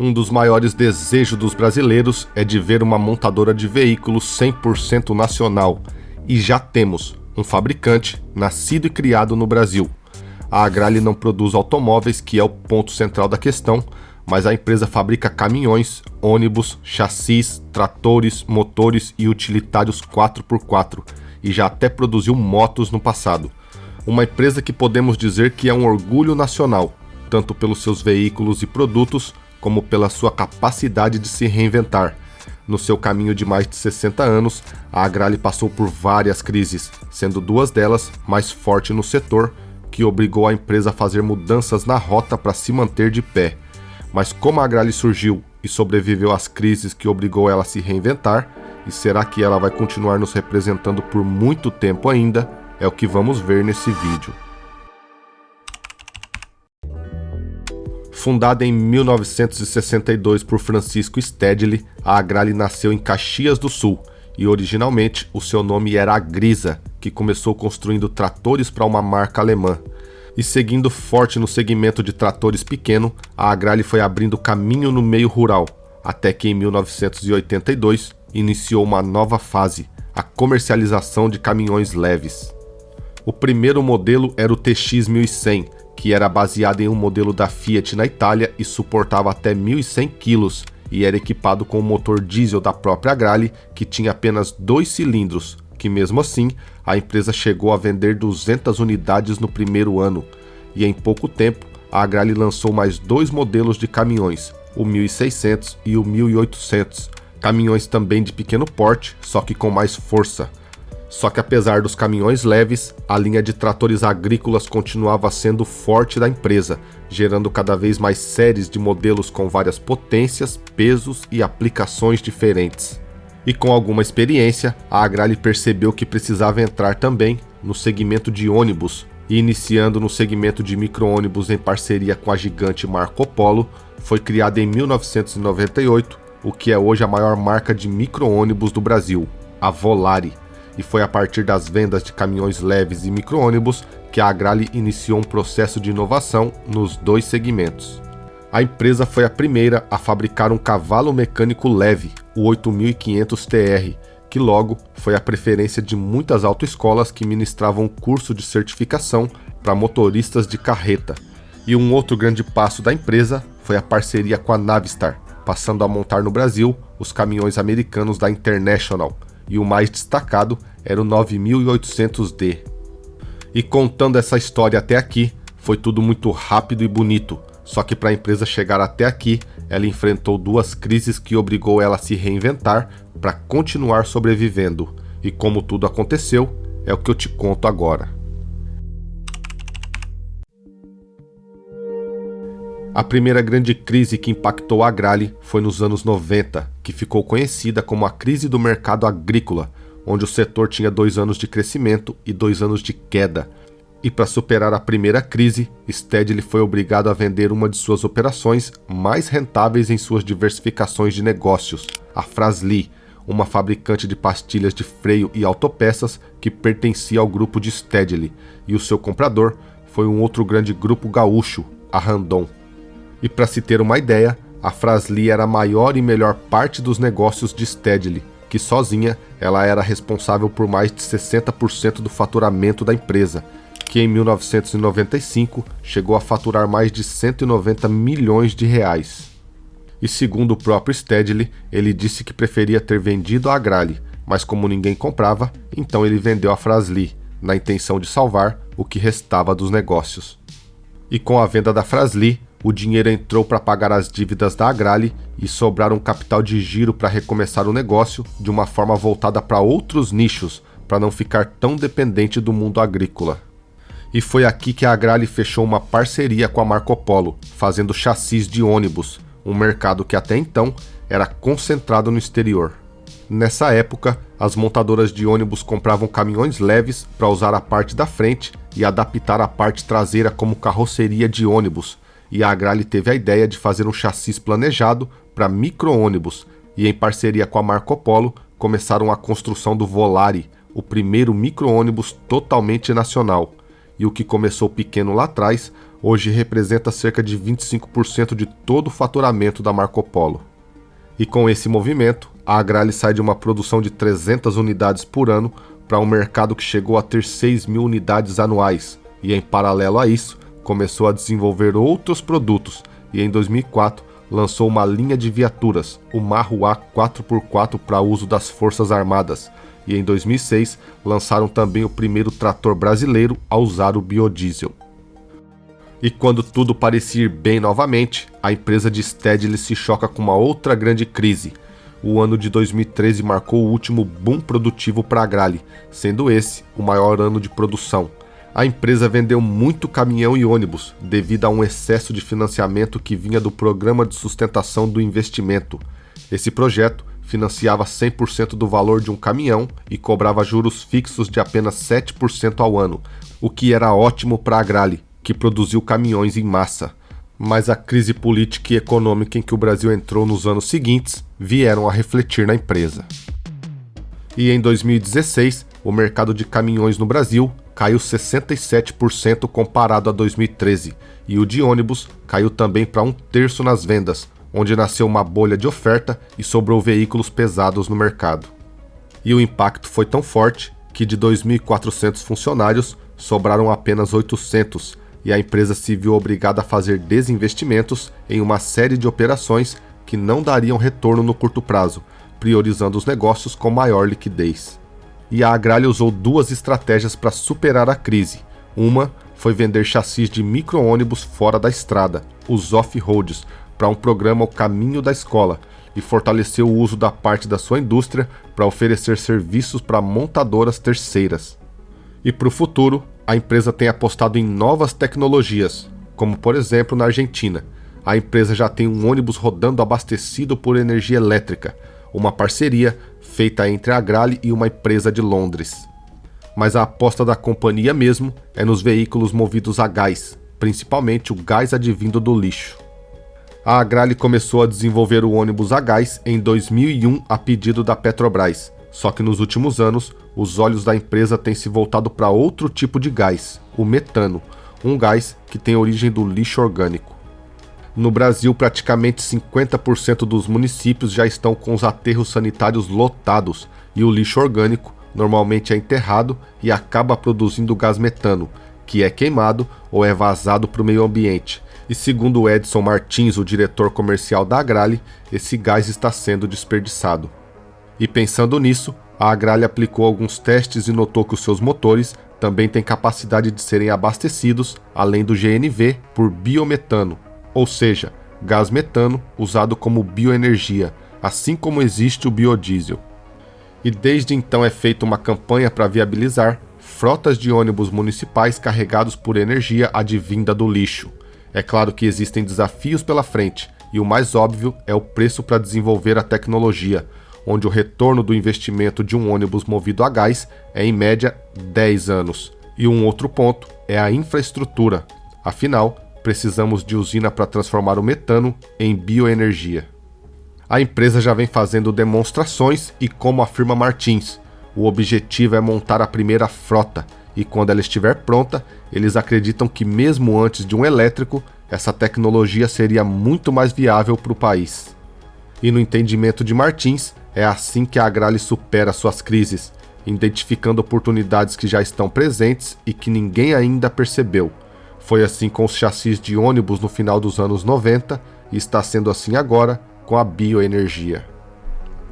Um dos maiores desejos dos brasileiros é de ver uma montadora de veículos 100% nacional. E já temos um fabricante nascido e criado no Brasil. A Agrale não produz automóveis, que é o ponto central da questão, mas a empresa fabrica caminhões, ônibus, chassis, tratores, motores e utilitários 4x4, e já até produziu motos no passado. Uma empresa que podemos dizer que é um orgulho nacional, tanto pelos seus veículos e produtos, como pela sua capacidade de se reinventar. No seu caminho de mais de 60 anos, a Agrale passou por várias crises, sendo duas delas mais fortes no setor, que obrigou a empresa a fazer mudanças na rota para se manter de pé. Mas como a Agrale surgiu e sobreviveu às crises que obrigou ela a se reinventar, e será que ela vai continuar nos representando por muito tempo ainda, é o que vamos ver nesse vídeo. Fundada em 1962 por Francisco Stedley, a Agrale nasceu em Caxias do Sul e originalmente o seu nome era Agrisa, que começou construindo tratores para uma marca alemã. E seguindo forte no segmento de tratores pequeno, a Agrale foi abrindo caminho no meio rural, até que em 1982 iniciou uma nova fase, a comercialização de caminhões leves. O primeiro modelo era o TX 1100, que era baseado em um modelo da Fiat na Itália e suportava até 1.100 kg e era equipado com um motor diesel da própria Agrale, que tinha apenas 2 cilindros, que mesmo assim a empresa chegou a vender 200 unidades no primeiro ano, e em pouco tempo a Agrale lançou mais 2 modelos de caminhões, o 1600 e o 1800, caminhões também de pequeno porte, só que com mais força. Só que apesar dos caminhões leves, a linha de tratores agrícolas continuava sendo forte da empresa, gerando cada vez mais séries de modelos com várias potências, pesos e aplicações diferentes. E com alguma experiência, a Agrale percebeu que precisava entrar também no segmento de ônibus, e iniciando no segmento de micro-ônibus em parceria com a gigante Marco Polo, foi criada em 1998, o que é hoje a maior marca de micro-ônibus do Brasil, a Volare. E foi a partir das vendas de caminhões leves e micro-ônibus que a Agrale iniciou um processo de inovação nos dois segmentos. A empresa foi a primeira a fabricar um cavalo mecânico leve, o 8500 TR, que logo foi a preferência de muitas autoescolas que ministravam curso de certificação para motoristas de carreta. E um outro grande passo da empresa foi a parceria com a Navistar, passando a montar no Brasil os caminhões americanos da International, e o mais destacado era o 9800D. E contando essa história até aqui, foi tudo muito rápido e bonito, só que para a empresa chegar até aqui, ela enfrentou duas crises que obrigou ela a se reinventar para continuar sobrevivendo. E como tudo aconteceu, é o que eu te conto agora. A primeira grande crise que impactou a Agrale foi nos anos 90, que ficou conhecida como a crise do mercado agrícola, onde o setor tinha 2 anos de crescimento e 2 anos de queda. E para superar a primeira crise, Stedley foi obrigado a vender uma de suas operações mais rentáveis em suas diversificações de negócios, a Fras-le, uma fabricante de pastilhas de freio e autopeças que pertencia ao grupo de Stedley, e o seu comprador foi um outro grande grupo gaúcho, a Randon. E para se ter uma ideia, a Fras-le era a maior e melhor parte dos negócios de Stedley, que sozinha ela era responsável por mais de 60% do faturamento da empresa, que em 1995 chegou a faturar mais de 190 milhões de reais. E segundo o próprio Stedley, ele disse que preferia ter vendido a Agrale, mas como ninguém comprava, então ele vendeu a Fras-le, na intenção de salvar o que restava dos negócios. E com a venda da Fras-le, o dinheiro entrou para pagar as dívidas da Agrale e sobrar um capital de giro para recomeçar o negócio de uma forma voltada para outros nichos, para não ficar tão dependente do mundo agrícola. E foi aqui que a Agrale fechou uma parceria com a Marco Polo, fazendo chassis de ônibus, um mercado que até então era concentrado no exterior. Nessa época, as montadoras de ônibus compravam caminhões leves para usar a parte da frente e adaptar a parte traseira como carroceria de ônibus, e a Agrale teve a ideia de fazer um chassi planejado para micro-ônibus, e em parceria com a Marco Polo, começaram a construção do Volare, o primeiro micro-ônibus totalmente nacional. E o que começou pequeno lá atrás, hoje representa cerca de 25% de todo o faturamento da Marco Polo. E com esse movimento, a Agrale sai de uma produção de 300 unidades por ano para um mercado que chegou a ter 6 mil unidades anuais, e em paralelo a isso, começou a desenvolver outros produtos e em 2004 lançou uma linha de viaturas, o Marruá 4x4 para uso das Forças Armadas, e em 2006 lançaram também o primeiro trator brasileiro a usar o biodiesel. E quando tudo parecia ir bem novamente, a empresa de Stedley se choca com uma outra grande crise. O ano de 2013 marcou o último boom produtivo para a Agrale, sendo esse o maior ano de produção. A empresa vendeu muito caminhão e ônibus, devido a um excesso de financiamento que vinha do Programa de Sustentação do Investimento. Esse projeto financiava 100% do valor de um caminhão e cobrava juros fixos de apenas 7% ao ano, o que era ótimo para a Agrale, que produziu caminhões em massa. Mas a crise política e econômica em que o Brasil entrou nos anos seguintes vieram a refletir na empresa. E em 2016, o mercado de caminhões no Brasil caiu 67% comparado a 2013, e o de ônibus caiu também para 1/3 nas vendas, onde nasceu uma bolha de oferta e sobrou veículos pesados no mercado. E o impacto foi tão forte que de 2.400 funcionários sobraram apenas 800, e a empresa se viu obrigada a fazer desinvestimentos em uma série de operações que não dariam retorno no curto prazo, priorizando os negócios com maior liquidez. E a Agrale usou duas estratégias para superar a crise. Uma foi vender chassis de micro-ônibus fora da estrada, os off-roads, para um programa O Caminho da Escola, e fortaleceu o uso da parte da sua indústria para oferecer serviços para montadoras terceiras. E para o futuro, a empresa tem apostado em novas tecnologias, como por exemplo na Argentina. A empresa já tem um ônibus rodando abastecido por energia elétrica, uma parceria feita entre a Agrale e uma empresa de Londres. Mas a aposta da companhia mesmo é nos veículos movidos a gás, principalmente o gás advindo do lixo. A Agrale começou a desenvolver o ônibus a gás em 2001 a pedido da Petrobras, só que nos últimos anos os olhos da empresa têm se voltado para outro tipo de gás, o metano, um gás que tem origem do lixo orgânico. No Brasil, praticamente 50% dos municípios já estão com os aterros sanitários lotados e o lixo orgânico normalmente é enterrado e acaba produzindo gás metano, que é queimado ou é vazado para o meio ambiente. E segundo Edson Martins, o diretor comercial da Agrale, esse gás está sendo desperdiçado. E pensando nisso, a Agrale aplicou alguns testes e notou que os seus motores também têm capacidade de serem abastecidos, além do GNV, por biometano, ou seja, gás metano usado como bioenergia, assim como existe o biodiesel. E desde então é feita uma campanha para viabilizar frotas de ônibus municipais carregados por energia advinda do lixo. É claro que existem desafios pela frente, e o mais óbvio é o preço para desenvolver a tecnologia, onde o retorno do investimento de um ônibus movido a gás é em média 10 anos. E um outro ponto é a infraestrutura. Afinal, precisamos de usina para transformar o metano em bioenergia. A empresa já vem fazendo demonstrações e, como afirma Martins, o objetivo é montar a primeira frota, e quando ela estiver pronta, eles acreditam que mesmo antes de um elétrico, essa tecnologia seria muito mais viável para o país. E no entendimento de Martins, é assim que a Agrale supera suas crises, identificando oportunidades que já estão presentes e que ninguém ainda percebeu. Foi assim com os chassis de ônibus no final dos anos 90 e está sendo assim agora com a bioenergia.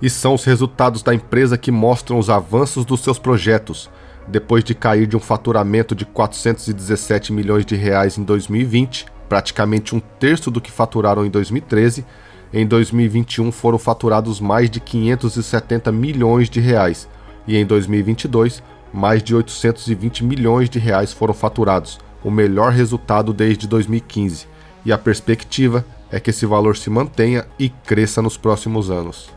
E são os resultados da empresa que mostram os avanços dos seus projetos. Depois de cair de um faturamento de 417 milhões de reais em 2020, praticamente 1/3 do que faturaram em 2013, em 2021 foram faturados mais de 570 milhões de reais e em 2022 mais de 820 milhões de reais foram faturados, o melhor resultado desde 2015, e a perspectiva é que esse valor se mantenha e cresça nos próximos anos.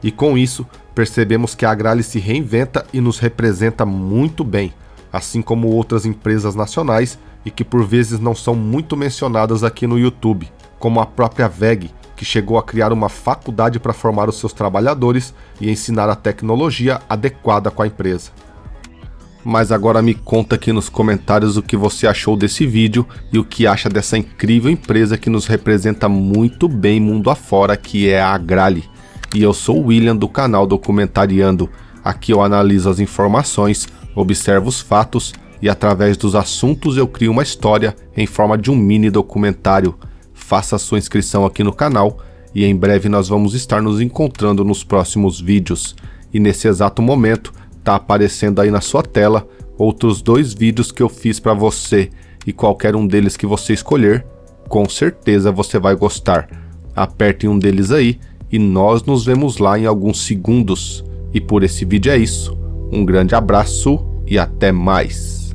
E com isso, percebemos que a Agrale se reinventa e nos representa muito bem, assim como outras empresas nacionais e que por vezes não são muito mencionadas aqui no YouTube, como a própria WEG, que chegou a criar uma faculdade para formar os seus trabalhadores e ensinar a tecnologia adequada com a empresa. Mas agora me conta aqui nos comentários o que você achou desse vídeo e o que acha dessa incrível empresa que nos representa muito bem mundo afora, que é a Agrale. E eu sou o William do canal Documentariando. Aqui eu analiso as informações, observo os fatos e através dos assuntos eu crio uma história em forma de um mini documentário. Faça a sua inscrição aqui no canal e em breve nós vamos estar nos encontrando nos próximos vídeos. E nesse exato momento tá aparecendo aí na sua tela outros 2 vídeos que eu fiz para você, e qualquer um deles que você escolher, com certeza você vai gostar. Aperte um deles aí e nós nos vemos lá em alguns segundos. E por esse vídeo é isso. Um grande abraço e até mais.